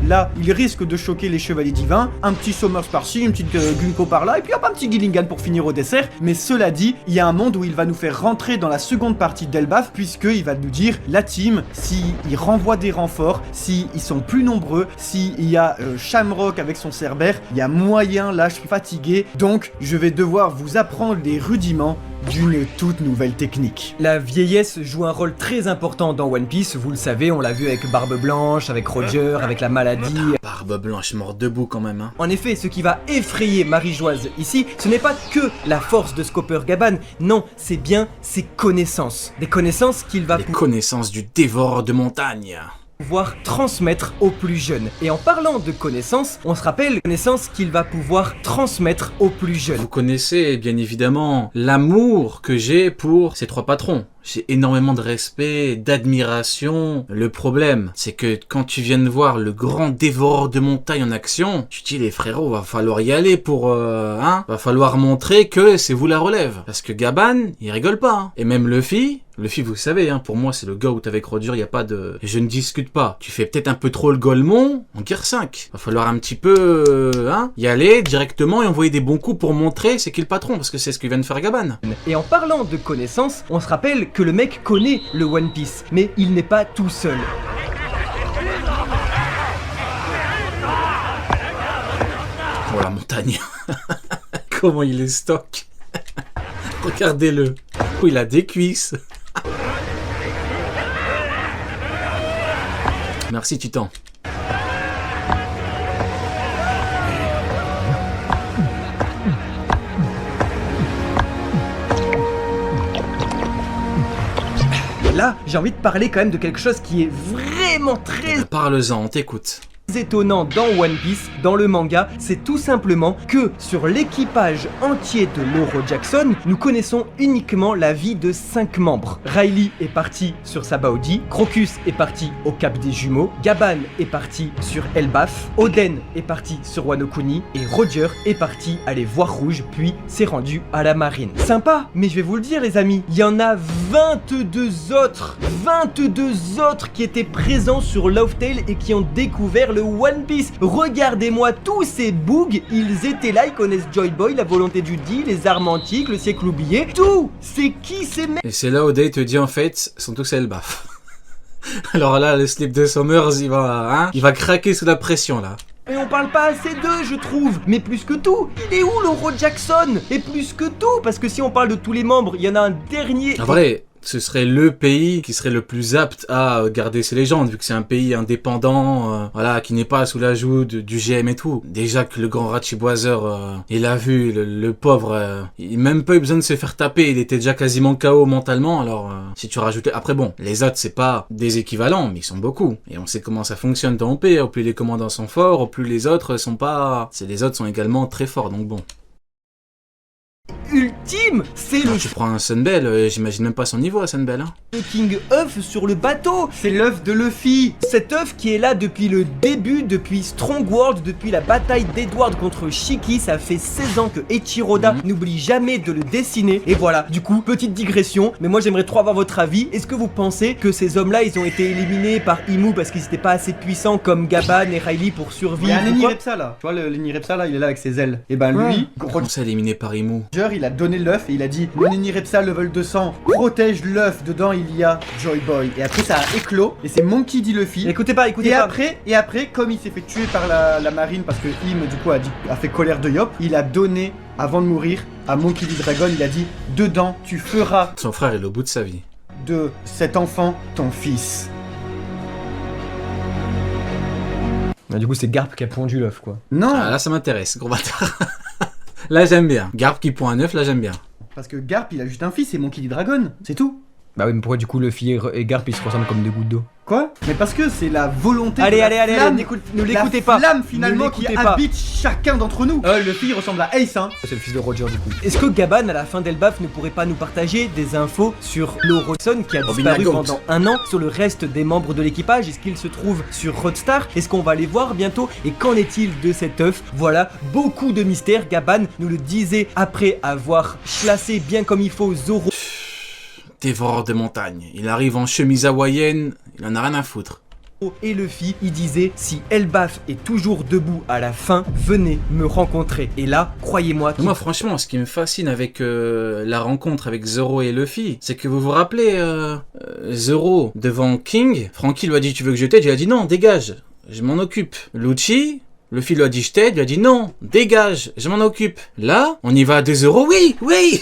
là, il risque de choquer les chevaliers divins. Un petit Sommers par-ci, une petite Gunko par-là, et puis hop, un petit Gillingham pour finir au dessert. Mais cela dit, il y a un monde où il va nous faire rentrer dans la seconde partie d'Elbaf, puisqu'il va nous dire, la team, s'il renvoie des renforts, s'ils sont plus nombreux, s'il y a Shamrock avec son Cerbère, il y a moyen, là je suis fatigué, donc je vais devoir vous apprendre les rudiments d'une toute nouvelle technique. La vieillesse joue un rôle très important dans One Piece, vous le savez, on l'a vu avec Barbe Blanche, avec Roger, avec la maladie. Barbe Blanche mort debout quand même, hein. En effet, ce qui va effrayer Marie-Joise ici, ce n'est pas que la force de Scopper Gaban, non, c'est bien ses connaissances. Des connaissances qu'il va... Les connaissances du dévoreur de montagne. Pouvoir transmettre aux plus jeunes. Et en parlant de connaissances, on se rappelle les connaissances qu'il va pouvoir transmettre aux plus jeunes. Vous connaissez bien évidemment l'amour que j'ai pour ces trois patrons. J'ai énormément de respect, d'admiration. Le problème, c'est que quand tu viens de voir le grand dévoreur de montagne en action, tu te dis les frérots, va falloir y aller pour... va falloir montrer que c'est vous la relève. Parce que Gaban, il rigole pas. Hein. Et même Luffy, vous savez, hein, pour moi c'est le GOAT avec Roger, il y a pas de... Je ne discute pas. Tu fais peut-être un peu trop le Golemon en Gear 5. Va falloir un petit peu... y aller directement et envoyer des bons coups pour montrer c'est qui le patron, parce que c'est ce que vient de faire Gaban. Et en parlant de connaissances, on se rappelle que le mec connaît le One Piece, mais il n'est pas tout seul. Oh la montagne. Comment il est stock. Regardez-le. Oh, il a des cuisses. Merci Titan. Là, j'ai envie de parler quand même de quelque chose qui est vraiment très... Parle-en, on t'écoute. étonnant dans One Piece, dans le manga, c'est tout simplement que sur l'équipage entier de Lauro Jackson, nous connaissons uniquement la vie de 5 membres. Riley est parti sur Sabaody, Crocus est parti au Cap des Jumeaux, Gaban est parti sur Elbaf, Oden est parti sur Wano Kuni et Roger est parti aller voir Rouge puis s'est rendu à la marine. Sympa, mais je vais vous le dire les amis, il y en a 22 autres qui étaient présents sur Laugh Tale et qui ont découvert le One Piece. Regardez-moi tous ces bougs, ils étaient là, ils connaissent Joy Boy, la volonté du dit, les armes antiques, le siècle oublié, tout. C'est qui ces mecs? Et c'est là où Day te dit en fait, sont tous Elbaf. Alors là, le slip de Summers, il va craquer sous la pression là. Mais on parle pas assez d'eux, je trouve. Mais plus que tout, il est où Lauro Jackson? Et plus que tout, parce que si on parle de tous les membres, il y en a un dernier. En vrai, ce serait le pays qui serait le plus apte à garder ses légendes, vu que c'est un pays indépendant, voilà, qui n'est pas sous la joue du GM et tout. Déjà que le grand Rachiboiser, il a vu, le pauvre, il n'a même pas eu besoin de se faire taper, il était déjà quasiment KO mentalement, alors si tu rajoutais... Après bon, les autres c'est pas des équivalents, mais ils sont beaucoup. Et on sait comment ça fonctionne dans OP, au plus les commandants sont forts, au plus les autres sont pas... Les autres sont également très forts, donc bon. Ultime, c'est le... Tu prends un Sunbell, j'imagine même pas son niveau à Sunbell, hein. Le King œuf sur le bateau. C'est l'œuf de Luffy. Cet œuf qui est là depuis le début, depuis Strong World, depuis la bataille d'Edward contre Shiki. Ça fait 16 ans que Eiichiroda n'oublie jamais de le dessiner. Et voilà, du coup, petite digression, mais moi j'aimerais trop avoir votre avis. Est-ce que vous pensez que ces hommes-là, ils ont été éliminés par Imu parce qu'ils n'étaient pas assez puissants comme Gaban et Riley pour survivre? Il y a un Lenny Repsa là. Tu vois, le Lenny Repsa là, il est là avec ses ailes. Et ben lui, Comment ça éliminé par Imu? il a donné l'œuf et il a dit mon Lenny Repsa level 200 protège l'œuf, dedans il y a Joy Boy. Et après ça a éclos et c'est Monkey D. Luffy. Écoutez pas. Et après, comme il s'est fait tuer par la marine parce que Im du coup a fait colère de Yop, il a donné avant de mourir à Monkey D. Dragon, il a dit dedans tu feras Son frère est au bout de sa vie. De cet enfant ton fils. Du coup c'est Garp qui a pondu l'œuf quoi. Non. Ah, là ça m'intéresse, gros bâtard. Là j'aime bien. Garp qui pond un œuf, là j'aime bien. Parce que Garp il a juste un fils, c'est Monkey D. Dragon, c'est tout. Bah oui, mais pourquoi du coup Luffy et Garp ils se ressemblent comme des gouttes d'eau? Quoi? Mais parce que c'est la volonté allez, de la flamme, ne l'écoutez pas. La flamme finalement qui habite chacun d'entre nous. Le fille ressemble à Ace, hein. C'est le fils de Roger du coup. Est-ce que Gaban à la fin d'Elbaf ne pourrait pas nous partager des infos sur Lauro Jackson qui a disparu pendant 1 an, sur le reste des membres de l'équipage? Est-ce qu'il se trouve sur Roadstar? Est-ce qu'on va les voir bientôt? Et qu'en est-il de cet œuf? Voilà, beaucoup de mystères. Gaban nous le disait après avoir chassé bien comme il faut Zoro. Dévoreur de montagne. Il arrive en chemise hawaïenne, il en a rien à foutre. Et Luffy, il disait, si Elbaf est toujours debout à la fin, venez me rencontrer. Et là, croyez-moi... Moi, franchement, ce qui me fascine avec la rencontre avec Zoro et Luffy, c'est que vous vous rappelez, Zoro, devant King, Franky lui a dit, tu veux que je t'aide? Il a dit, non, dégage, je m'en occupe. Lucci, Luffy lui a dit, je t'aide, il a dit, non, dégage, je m'en occupe. Là, on y va à 2 euros, oui, oui,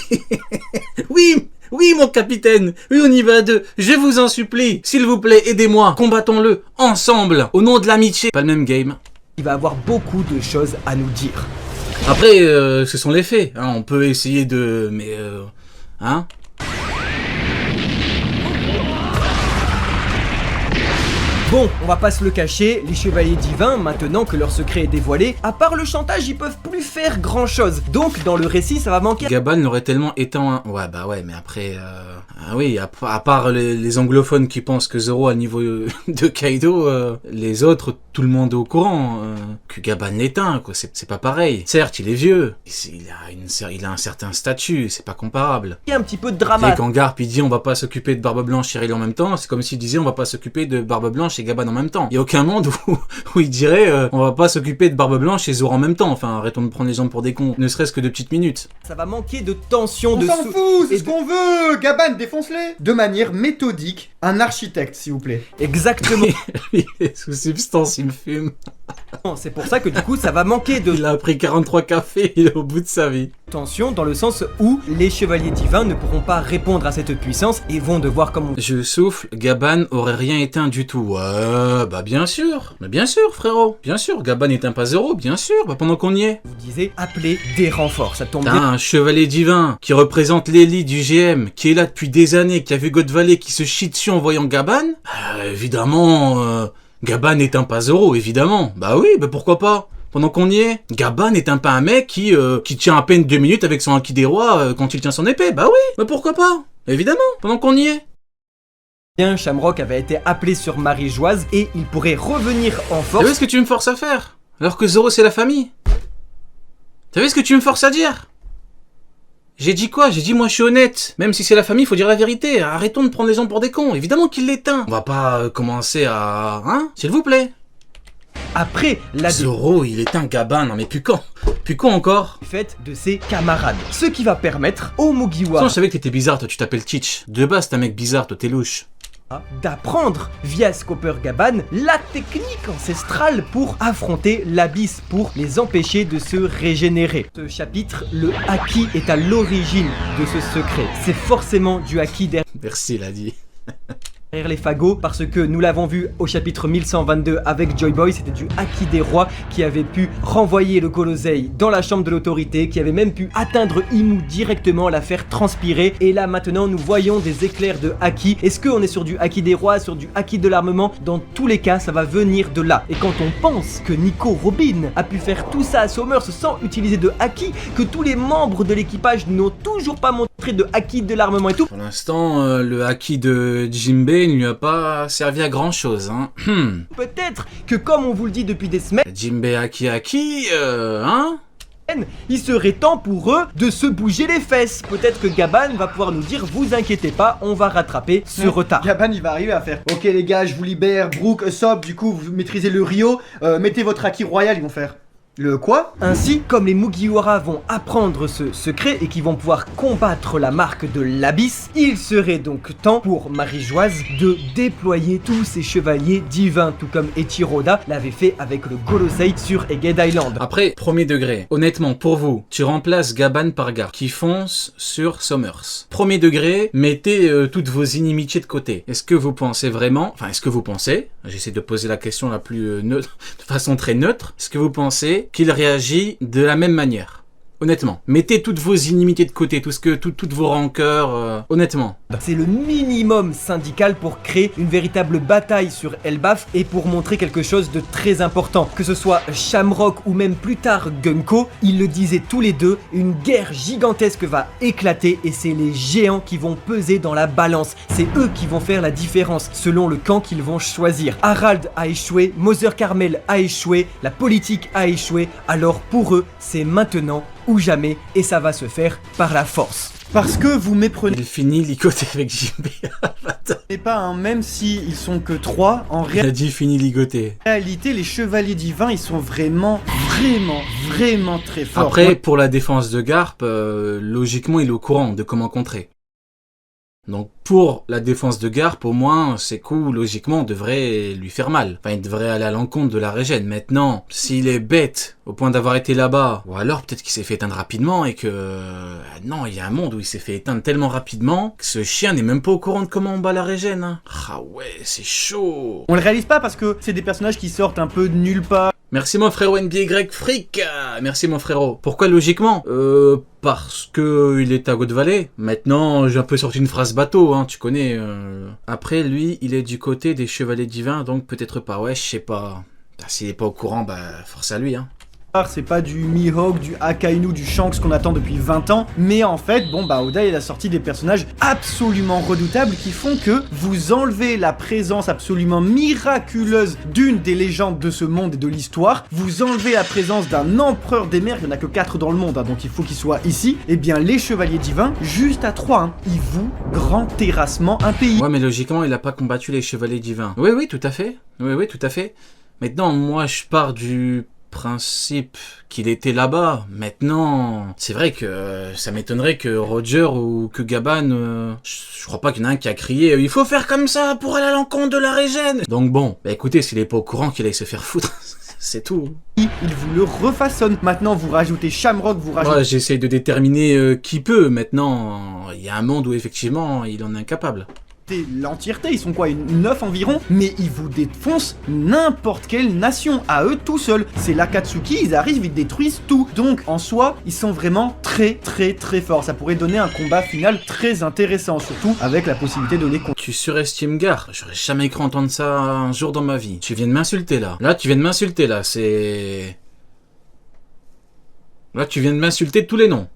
oui. Oui, mon capitaine, oui, on y va à 2. Je vous en supplie, s'il vous plaît, aidez-moi. Combattons-le ensemble, au nom de l'amitié. Pas le même game. Il va avoir beaucoup de choses à nous dire. Après, ce sont les faits. Hein, on peut essayer de... Mais... Hein? Bon, on va pas se le cacher, les chevaliers divins, maintenant que leur secret est dévoilé, à part le chantage, ils peuvent plus faire grand chose. Donc, dans le récit, ça va manquer... Gaban l'aurait tellement éteint... Hein. Ouais, bah ouais, mais après... Ah oui, à part les anglophones qui pensent que Zoro a le niveau de Kaido, les autres, tout le monde est au courant que Gaban l'éteint, quoi. C'est pas pareil. Certes, il est vieux, il a un certain statut, c'est pas comparable. Il y a un petit peu de drama. Et quand Garp il dit on va pas s'occuper de Barbe Blanche et Riley en même temps, c'est comme s'il disait on va pas s'occuper de Barbe Blanche et Gaban en même temps. Il y a aucun monde où il dirait on va pas s'occuper de Barbe Blanche et Zoro en même temps. Enfin, arrêtons de prendre les gens pour des cons, ne serait-ce que de petites minutes. Ça va manquer de tension, On s'en fout, c'est ce qu'on veut. Gaban, défonce-les. De manière méthodique, un architecte, s'il vous plaît. Exactement. Il est sous substance, il me fume. C'est pour ça que du coup, ça va manquer de Il a pris 43 cafés, il est au bout de sa vie. tension, dans le sens où les chevaliers divins ne pourront pas répondre à cette puissance et vont devoir, comme on... Je souffle, Gaban aurait rien éteint du tout. Ouais, bah bien sûr. Mais bien sûr, frérot. Bien sûr, Gaban éteint pas Zoro, bien sûr. Bah pendant qu'on y est. vous disiez, appeler des renforts. Ça tombe T'as bien. un chevalier divin qui représente l'élite du GM, qui est là depuis des années, qui a vu God Valley qui se chie dessus en voyant Gaban. Évidemment, Gaban n'éteint pas Zoro, évidemment. Bah oui, bah pourquoi pas. Pendant qu'on y est, Gaban n'éteint pas un mec qui tient à peine 2 minutes avec son Haki des Rois quand il tient son épée. Bah oui, bah pourquoi pas. Évidemment, pendant qu'on y est. Bien, Shamrock avait été appelé sur Marie-Joise et il pourrait revenir en T'as force. vu ce que tu me forces à faire? Alors que Zoro c'est la famille. T'as vu ce que tu me forces à dire? J'ai dit quoi? J'ai dit moi je suis honnête. Même si c'est la famille, faut dire la vérité. Arrêtons de prendre les gens pour des cons. Évidemment qu'il l'éteint. On va pas commencer à... Hein? S'il vous plaît. Après la Zoro, il éteint Gaban. Non mais plus quand? Plus quand encore? défaite de ses camarades. Ce qui va permettre au Attends, Mugiwara je savais que t'étais bizarre, toi tu t'appelles Teach. De base t'es un mec bizarre, toi t'es louche. d'apprendre via Scopper Gaban la technique ancestrale pour affronter l'abysse, pour les empêcher de se régénérer. Ce chapitre, le Haki est à l'origine de ce secret. C'est forcément du Haki Merci, il a dit. derrière les fagots, parce que nous l'avons vu au chapitre 1122 avec Joy Boy, c'était du Haki des rois qui avait pu renvoyer le Colosei dans la chambre de l'autorité, qui avait même pu atteindre Imu directement, la faire transpirer. Et là maintenant nous voyons des éclairs de Haki. Est-ce qu'on est sur du Haki des rois, sur du Haki de l'armement? Dans tous les cas ça va venir de là. Et quand on pense que Nico Robin a pu faire tout ça à Summers sans utiliser de Haki, que tous les membres de l'équipage n'ont toujours pas montré de Haki de l'armement et tout, Pour l'instant, le Haki de Jinbei ne lui a pas servi à grand chose, hein. peut-être que comme on vous le dit depuis des semaines, Jinbei Haki, hein? il serait temps pour eux de se bouger les fesses. Peut-être que Gaban va pouvoir nous dire, vous inquiétez pas, on va rattraper ce retard. Gaban il va arriver à faire ok les gars, je vous libère, Brook, Usopp, du coup vous maîtrisez le Rio, mettez votre Haki royal, ils vont faire. Le quoi? Ainsi, comme les Mugiwara vont apprendre ce secret et qui vont pouvoir combattre la marque de l'Abysse, il serait donc temps pour Marie-Joise de déployer tous ses chevaliers divins, tout comme Echiroda l'avait fait avec le Golosei sur Egghead Island. Après, premier degré, honnêtement, pour vous, tu remplaces Gaban par Garp, qui fonce sur Summers. Premier degré, mettez toutes vos inimitiés de côté. Est-ce que vous pensez vraiment, enfin, est-ce que vous pensez, j'essaie de poser la question la plus neutre, de façon très neutre, est-ce que vous pensez qu'il réagit de la même manière? Honnêtement, mettez toutes vos inimitiés de côté, toutes vos rancœurs, honnêtement. C'est le minimum syndical pour créer une véritable bataille sur Elbaf et pour montrer quelque chose de très important. Que ce soit Shamrock ou même plus tard Gunko, ils le disaient tous les deux, une guerre gigantesque va éclater et c'est les géants qui vont peser dans la balance. C'est eux qui vont faire la différence selon le camp qu'ils vont choisir. Harald a échoué, Mother Carmel a échoué, la politique a échoué, alors pour eux, c'est maintenant ou jamais et ça va se faire par la force. Parce que vous méprenez Il finit ligoté avec Jinbe. pas, hein, même si ils sont que 3, en Il a dit fini ligoté. réalité, les chevaliers divins, ils sont vraiment très forts. Après, pour la défense de Garp, logiquement, il est au courant de comment contrer. Donc, pour la défense de Garp, au moins, ses coups, logiquement, devraient lui faire mal. Enfin, il devrait aller à l'encontre de la régène. Maintenant, s'il est bête au point d'avoir été là-bas, ou alors peut-être qu'il s'est fait éteindre rapidement et que... non, il y a un monde où il s'est fait éteindre tellement rapidement que ce chien n'est même pas au courant de comment on bat la régène. Hein. Ah ouais, c'est chaud. On le réalise pas parce que c'est des personnages qui sortent un peu de nulle part. Merci mon frérot NBY Freak. Merci mon frérot. Pourquoi logiquement parce que il est à God Valley. Maintenant, j'ai un peu sorti une phrase bateau, hein, tu connais. Après, lui, il est du côté des chevaliers divins, donc peut-être pas. Ouais, je sais pas. S'il est pas au courant, force à lui, hein. C'est pas du Mihawk, du Akainu, du Shanks qu'on attend depuis 20 ans, mais en fait, Oda il a sorti des personnages absolument redoutables qui font que vous enlevez la présence absolument miraculeuse d'une des légendes de ce monde et de l'histoire, vous enlevez la présence d'un empereur des mers, il n'y en a que 4 dans le monde, hein, donc il faut qu'il soit ici, et bien les chevaliers divins, juste à 3, hein, ils vous grand terrassement un pays. Ouais, mais logiquement, il a pas combattu les chevaliers divins. Oui, tout à fait. Oui, tout à fait. Maintenant, moi, je pars du principe qu'il était là-bas. Maintenant, c'est vrai que ça m'étonnerait que Roger ou que Gaban, je crois pas qu'il y en a un qui a crié « Il faut faire comme ça pour aller à l'encontre de la régène !» Donc bon, écoutez, s'il est pas au courant qu'il aille se faire foutre, c'est tout. Il vous le refaçonne. Maintenant, vous rajoutez Shamrock, vous rajoutez... Ouais, j'essaie de déterminer qui peut. Maintenant, il y a un monde où effectivement, il en est incapable. L'entièreté, ils sont quoi, une 9 environ, mais ils vous défoncent n'importe quelle nation, à eux tout seuls. C'est l'Akatsuki, ils arrivent, ils détruisent tout. Donc, en soi, ils sont vraiment très forts. Ça pourrait donner un combat final très intéressant, surtout avec la possibilité de les contre. Tu surestimes Gar. J'aurais jamais cru entendre ça un jour dans ma vie. Tu viens de m'insulter, là. Là, tu viens de m'insulter, là. C'est... Là, tu viens de m'insulter de tous les noms.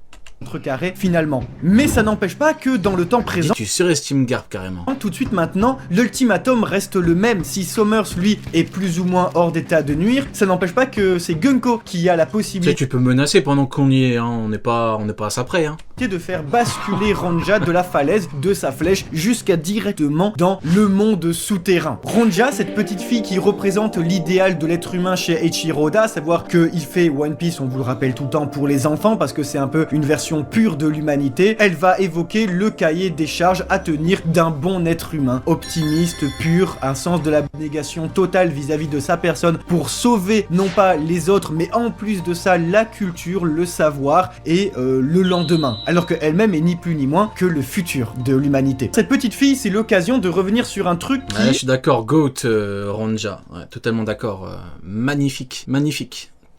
Contrecarré finalement. Mais ça n'empêche pas que dans le temps présent... Et tu surestimes Garp carrément. Tout de suite maintenant, l'ultimatum reste le même. Si Somers, lui, est plus ou moins hors d'état de nuire, ça n'empêche pas que c'est Gunko qui a la possibilité... Tu peux menacer pendant qu'on y est, hein. On n'est pas à ça près, hein. De faire basculer Ronja de la falaise de sa flèche jusqu'à directement dans le monde souterrain. Ronja, cette petite fille qui représente l'idéal de l'être humain chez Eiichiro Oda, savoir qu'il fait One Piece, on vous le rappelle tout le temps, pour les enfants, parce que c'est un peu une version pure de l'humanité, elle va évoquer le cahier des charges à tenir d'un bon être humain, optimiste, pur, un sens de l'abnégation totale vis-à-vis de sa personne pour sauver non pas les autres, mais en plus de ça, la culture, le savoir et le lendemain. Alors qu'elle-même est ni plus ni moins que le futur de l'humanité. Cette petite fille, c'est l'occasion de revenir sur un truc qui... Ouais, je suis d'accord, Goat Ronja, ouais, totalement d'accord, magnifique.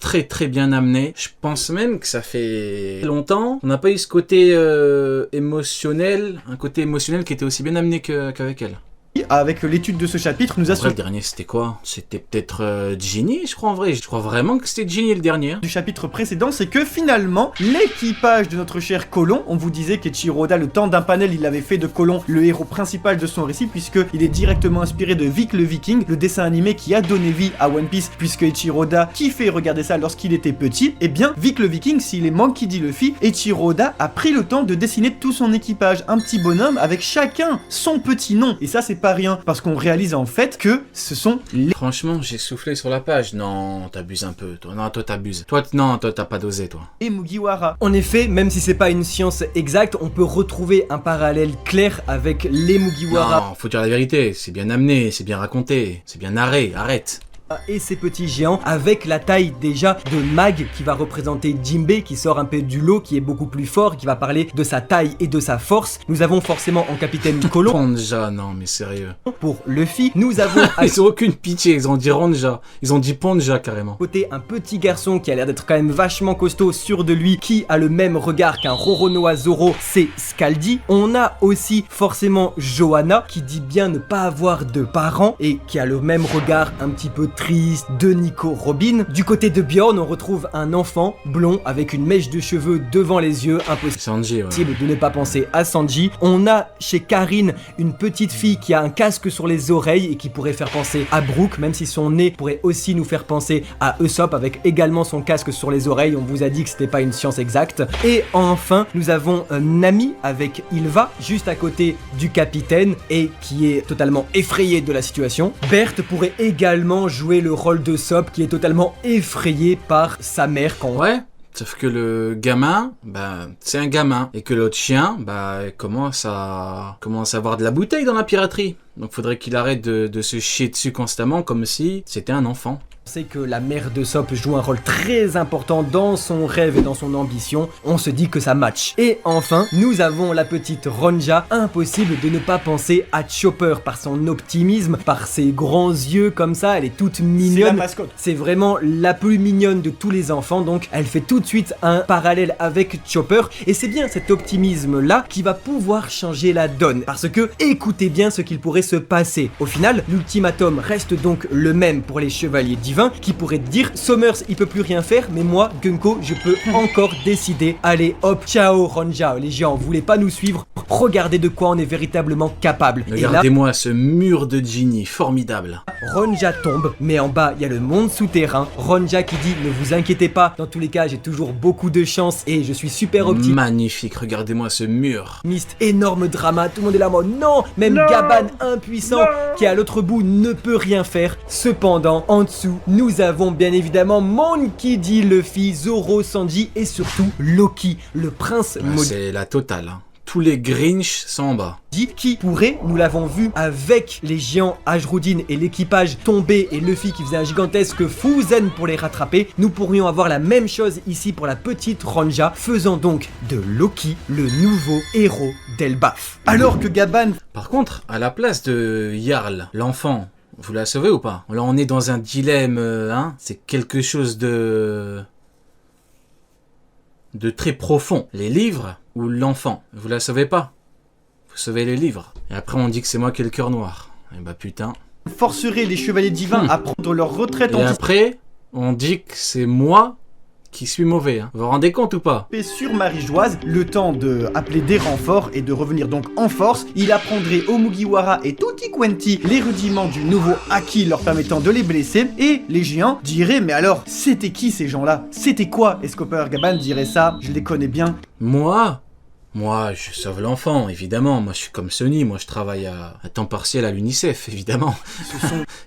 Très bien amené. Je pense même que ça fait longtemps on n'a pas eu ce côté émotionnel, un côté émotionnel qui était aussi bien amené qu'avec elle. Avec l'étude de ce chapitre, nous a le dernier c'était quoi? C'était peut-être Ginny, je crois en vrai. Je crois vraiment que c'était Ginny le dernier. Du chapitre précédent, c'est que finalement, l'équipage de notre cher Colon, on vous disait qu'Eiichiro Oda, le temps d'un panel, il avait fait de Colon le héros principal de son récit, puisqu'il est directement inspiré de Vic le Viking, le dessin animé qui a donné vie à One Piece, puisque Eiichiro Oda kiffait regarder ça lorsqu'il était petit. Et bien, Vic le Viking, s'il est Monkey D. Luffy, Eiichiro Oda a pris le temps de dessiner tout son équipage, un petit bonhomme avec chacun son petit nom. Et ça, c'est pas rien, parce qu'on réalise en fait que ce sont les... Franchement, j'ai soufflé sur la page. Non, t'abuses un peu. Toi, t'abuses. Toi, t'as pas dosé, toi. Et Mugiwara. En effet, même si c'est pas une science exacte, on peut retrouver un parallèle clair avec les Mugiwara. Non, faut dire la vérité. C'est bien amené, c'est bien raconté, c'est bien narré. Arrête. Et ces petits géants avec la taille déjà de Mag qui va représenter Jinbe qui sort un peu du lot, qui est beaucoup plus fort, qui va parler de sa taille et de sa force. Nous avons forcément en capitaine Colon. Ponja, non mais sérieux. Pour Luffy, nous avons ils ont aucune pitié, ils ont dit Ronja, ils ont dit Ponja carrément. Côté un petit garçon qui a l'air d'être quand même vachement costaud, sûr de lui, qui a le même regard qu'un Roronoa Zoro, c'est Scaldi. On a aussi forcément Johanna qui dit bien ne pas avoir de parents et qui a le même regard un petit peu triste de Nico Robin. Du côté de Bjorn, on retrouve un enfant blond avec une mèche de cheveux devant les yeux, Sanji, ouais. impossible de ne pas penser à Sanji. On a chez Karine une petite fille qui a un casque sur les oreilles et qui pourrait faire penser à Brook, même si son nez pourrait aussi nous faire penser à Usopp avec également son casque sur les oreilles. On vous a dit que c'était pas une science exacte. Et enfin, nous avons Nami avec Ilva juste à côté du capitaine et qui est totalement effrayé de la situation. Berthe pourrait également jouer le rôle de Usopp qui est totalement effrayé par sa mère quand Ouais. Sauf que le gamin, bah, c'est un gamin. Et que l'autre chien, bah, commence à avoir de la bouteille dans la piraterie. Donc faudrait qu'il arrête de se chier dessus constamment comme si c'était un enfant. On sait que la mère de Usopp joue un rôle très important dans son rêve et dans son ambition, on se dit que ça match. Et enfin, nous avons la petite Ronja, impossible de ne pas penser à Chopper par son optimisme, par ses grands yeux comme ça, elle est toute C'est la mignonne. mascotte. C'est vraiment la plus mignonne de tous les enfants, donc elle fait tout de suite un parallèle avec Chopper, et c'est bien cet optimisme-là qui va pouvoir changer la donne, parce que écoutez bien ce qu'il pourrait se passer. Au final, l'ultimatum reste donc le même pour les chevaliers divins, qui pourraient te dire Summers il peut plus rien faire, mais moi Gunko je peux encore décider. Allez hop, ciao Ronja, les gens, vous voulez pas nous suivre, regardez de quoi on est véritablement capable. Et là, Regardez-moi ce mur de Genie, formidable. Ronja tombe, mais en bas il y a le monde souterrain. Ronja qui dit ne vous inquiétez pas, dans tous les cas j'ai toujours beaucoup de chance et je suis super optimiste. Magnifique, regardez-moi ce mur. Énorme drama, tout le monde est là en mode non, même Non, Gaban impuissant qui est à l'autre bout ne peut rien faire. Cependant, en dessous, nous avons bien évidemment Monkey D. Luffy, Zoro, Sanji et surtout Loki, le prince Ouais, maudit c'est la totale. Hein. Tous les Grinch sont en bas. qui pourrait, nous l'avons vu avec les géants Ajrudin et l'équipage tombé et Luffy qui faisait un gigantesque Fuzen pour les rattraper, nous pourrions avoir la même chose ici pour la petite Ronja, faisant donc de Loki le nouveau héros d'Elbaf. Alors que Gaban Par contre, à la place de Jarl, l'enfant, vous la sauvez ou pas? Là, on est dans un dilemme, hein. C'est quelque chose de très profond. Les livres ou l'enfant? Vous la sauvez pas? Vous sauvez les livres. Et après, on dit que c'est moi qui ai le cœur noir. Et bah putain. forcerait les chevaliers divins à prendre leur retraite Et après, on dit que c'est moi qui suis mauvais. Hein. Vous vous rendez compte ou pas? sur Marie-Joise, le temps de appeler des renforts et de revenir donc en force. Il apprendrait au Mugiwara et Tutti Quanti les rudiments du nouveau Haki leur permettant de les blesser. Et les géants diraient mais alors, c'était qui ces gens-là? C'était quoi? Et Scopper Gaban dirait ça, je les connais bien. Moi, je sauve l'enfant, évidemment. Moi, je suis comme Sony. Moi, je travaille à temps partiel à l'UNICEF, évidemment.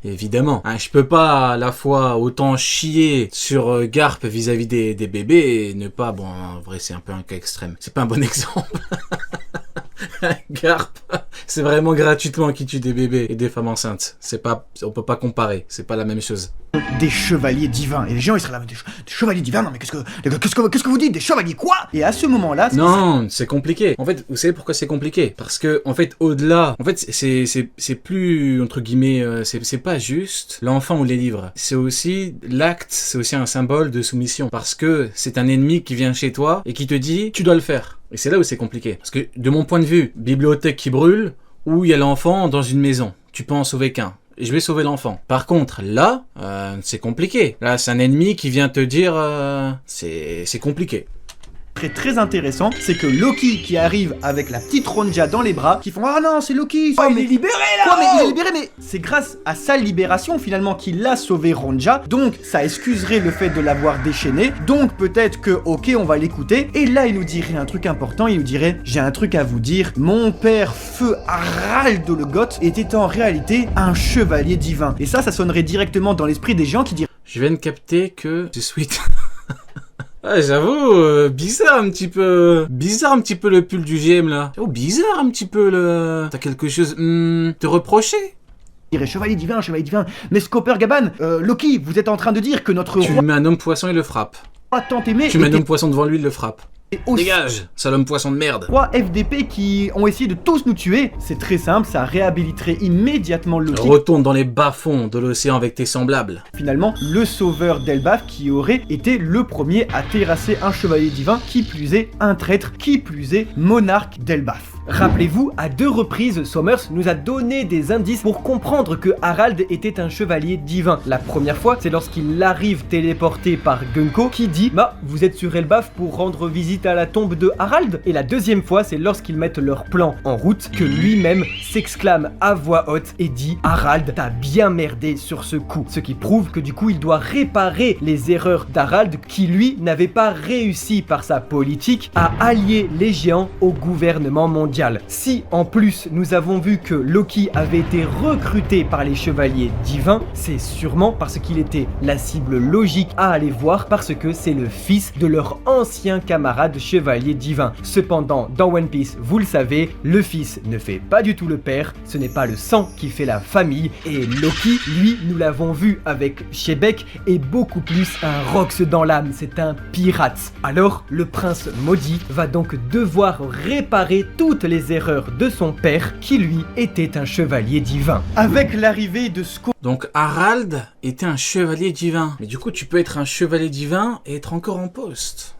Évidemment. Hein, je peux pas à la fois autant chier sur Garp vis-à-vis des bébés et ne pas... Bon, en vrai, c'est un peu un cas extrême. C'est pas un bon exemple. Garp, c'est vraiment gratuitement qui tue des bébés et des femmes enceintes. C'est pas... On peut pas comparer. C'est pas la même chose. Des chevaliers divins. Et les gens ils seraient là, des chevaliers divins, non mais qu'est-ce que vous dites? Des chevaliers quoi? Et à ce moment-là... Non, c'est compliqué. En fait, vous savez pourquoi c'est compliqué? Parce que, en fait, au-delà... En fait, c'est plus, entre guillemets, c'est pas juste l'enfant ou les livres. C'est aussi l'acte, c'est aussi un symbole de soumission. Parce que c'est un ennemi qui vient chez toi et qui te dit, tu dois le faire. Et c'est là où c'est compliqué. Parce que, de mon point de vue, bibliothèque qui brûle, ou il y a l'enfant dans une maison. Tu peux en sauver qu'un. Je vais sauver l'enfant. Par contre, là, c'est compliqué. Là, c'est un ennemi qui vient te dire... c'est compliqué. Très intéressant, c'est que Loki qui arrive avec la petite Ronja dans les bras, qui font ah non c'est Loki, Oh, il est libéré là! quoi, mais il est libéré, mais c'est grâce à sa libération finalement qu'il a sauvé Ronja, donc ça excuserait le fait de l'avoir déchaîné, donc peut-être que ok on va l'écouter, et là il nous dirait un truc important, il nous dirait j'ai un truc à vous dire, mon père Feu Harald le Goth était en réalité un chevalier divin, et ça sonnerait directement dans l'esprit des gens qui diraient Je viens de capter que... C'est sweet. Ouais, j'avoue, bizarre un petit peu le pull du GM là. Oh, bizarre un petit peu le... T'as quelque chose te reprocher? chevalier divin, mais Scopper Gaban, Loki, vous êtes en train de dire que notre Tu lui mets un homme poisson, il le frappe. roi tant aimé Tu mets un était homme poisson devant lui, il le frappe. aussi Dégage, sale homme poisson de merde. 3 FDP qui ont essayé de tous nous tuer, c'est très simple, ça réhabiliterait immédiatement Loki. Retourne dans les bas-fonds de l'océan avec tes semblables. Finalement, le sauveur d'Elbaf qui aurait été le premier à terrasser un chevalier divin, qui plus est un traître, qui plus est monarque d'Elbaf. Rappelez-vous, à 2 reprises, Sommers nous a donné des indices pour comprendre que Harald était un chevalier divin. La première fois, c'est lorsqu'il arrive téléporté par Gunko qui dit « Bah, vous êtes sur Elbaf pour rendre visite à la tombe de Harald ?» Et la deuxième fois, c'est lorsqu'ils mettent leur plan en route que lui-même s'exclame à voix haute et dit « Harald, t'as bien merdé sur ce coup ». Ce qui prouve que du coup, il doit réparer les erreurs d'Harald qui, lui, n'avait pas réussi par sa politique à allier les géants au gouvernement mondial. Si, en plus, nous avons vu que Loki avait été recruté par les chevaliers divins, c'est sûrement parce qu'il était la cible logique à aller voir parce que c'est le fils de leur ancien camarade chevalier divin. Cependant, dans One Piece, vous le savez, le fils ne fait pas du tout le père, ce n'est pas le sang qui fait la famille, et Loki, lui, nous l'avons vu avec Shebeck, est beaucoup plus un Rox dans l'âme, c'est un pirate. Alors, le prince maudit va donc devoir réparer toutes les erreurs de son père, qui lui était un chevalier divin. Avec l'arrivée de Donc Harald était un chevalier divin. Mais du coup, tu peux être un chevalier divin et être encore en poste.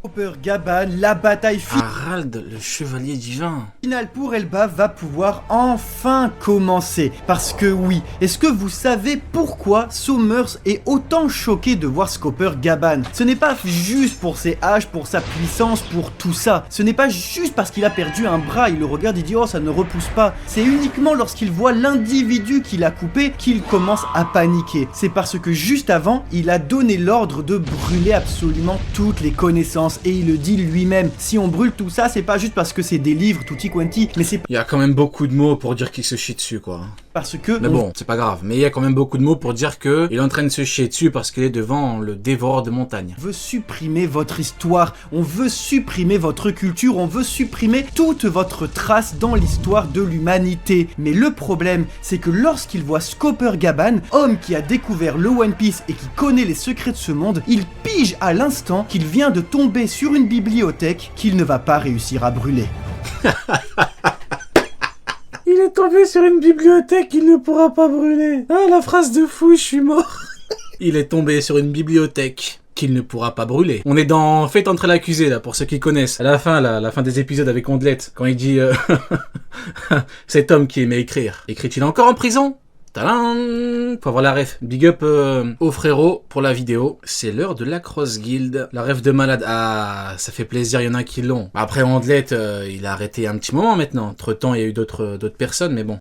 Scooper Gaban, la bataille Harald, le chevalier divin. finale pour Elbaf va pouvoir enfin commencer. Parce que oui, est-ce que vous savez pourquoi Sommers est autant choqué de voir Scooper Gaban? Ce n'est pas juste pour ses haches, pour sa puissance, pour tout ça. Ce n'est pas juste parce qu'il a perdu un bras, il le regarde et dit « Oh, ça ne repousse pas ». C'est uniquement lorsqu'il voit l'individu qu'il a coupé qu'il commence à paniquer. C'est parce que juste avant, il a donné l'ordre de brûler absolument toutes les connaissances. Et il le dit lui-même, si on brûle tout ça, c'est pas juste parce que c'est des livres tutti quanti, mais c'est Il y a quand même beaucoup de mots pour dire qu'il se chie dessus, quoi. parce que... Mais bon, c'est pas grave. Mais il y a quand même beaucoup de mots pour dire que il est en train de se chier dessus parce qu'il est devant le dévoreur de montagne. On veut supprimer votre histoire, on veut supprimer votre culture, on veut supprimer toute votre trace dans l'histoire de l'humanité. Mais le problème, c'est que lorsqu'il voit Scooper Gaban, homme qui a découvert le One Piece et qui connaît les secrets de ce monde, il pige à l'instant qu'il vient de tomber sur une bibliothèque qu'il ne va pas réussir à brûler. Il est tombé sur une bibliothèque qu'il ne pourra pas brûler. Ah, la phrase de fou, je suis mort. Il est tombé sur une bibliothèque qu'il ne pourra pas brûler. On est dans Faites entrer l'accusé, là, pour ceux qui connaissent. À la fin, là, la fin des épisodes avec Ondelette, quand il dit cet homme qui aimait écrire. Écrit-il encore en prison? Tadam! Faut avoir la ref. Big up au frérot pour la vidéo. C'est l'heure de la Cross Guild. La ref de malade. Ah, ça fait plaisir, il y en a qui l'ont. Après, Ondelette, il a arrêté un petit moment maintenant. Entre temps, il y a eu d'autres personnes, mais bon.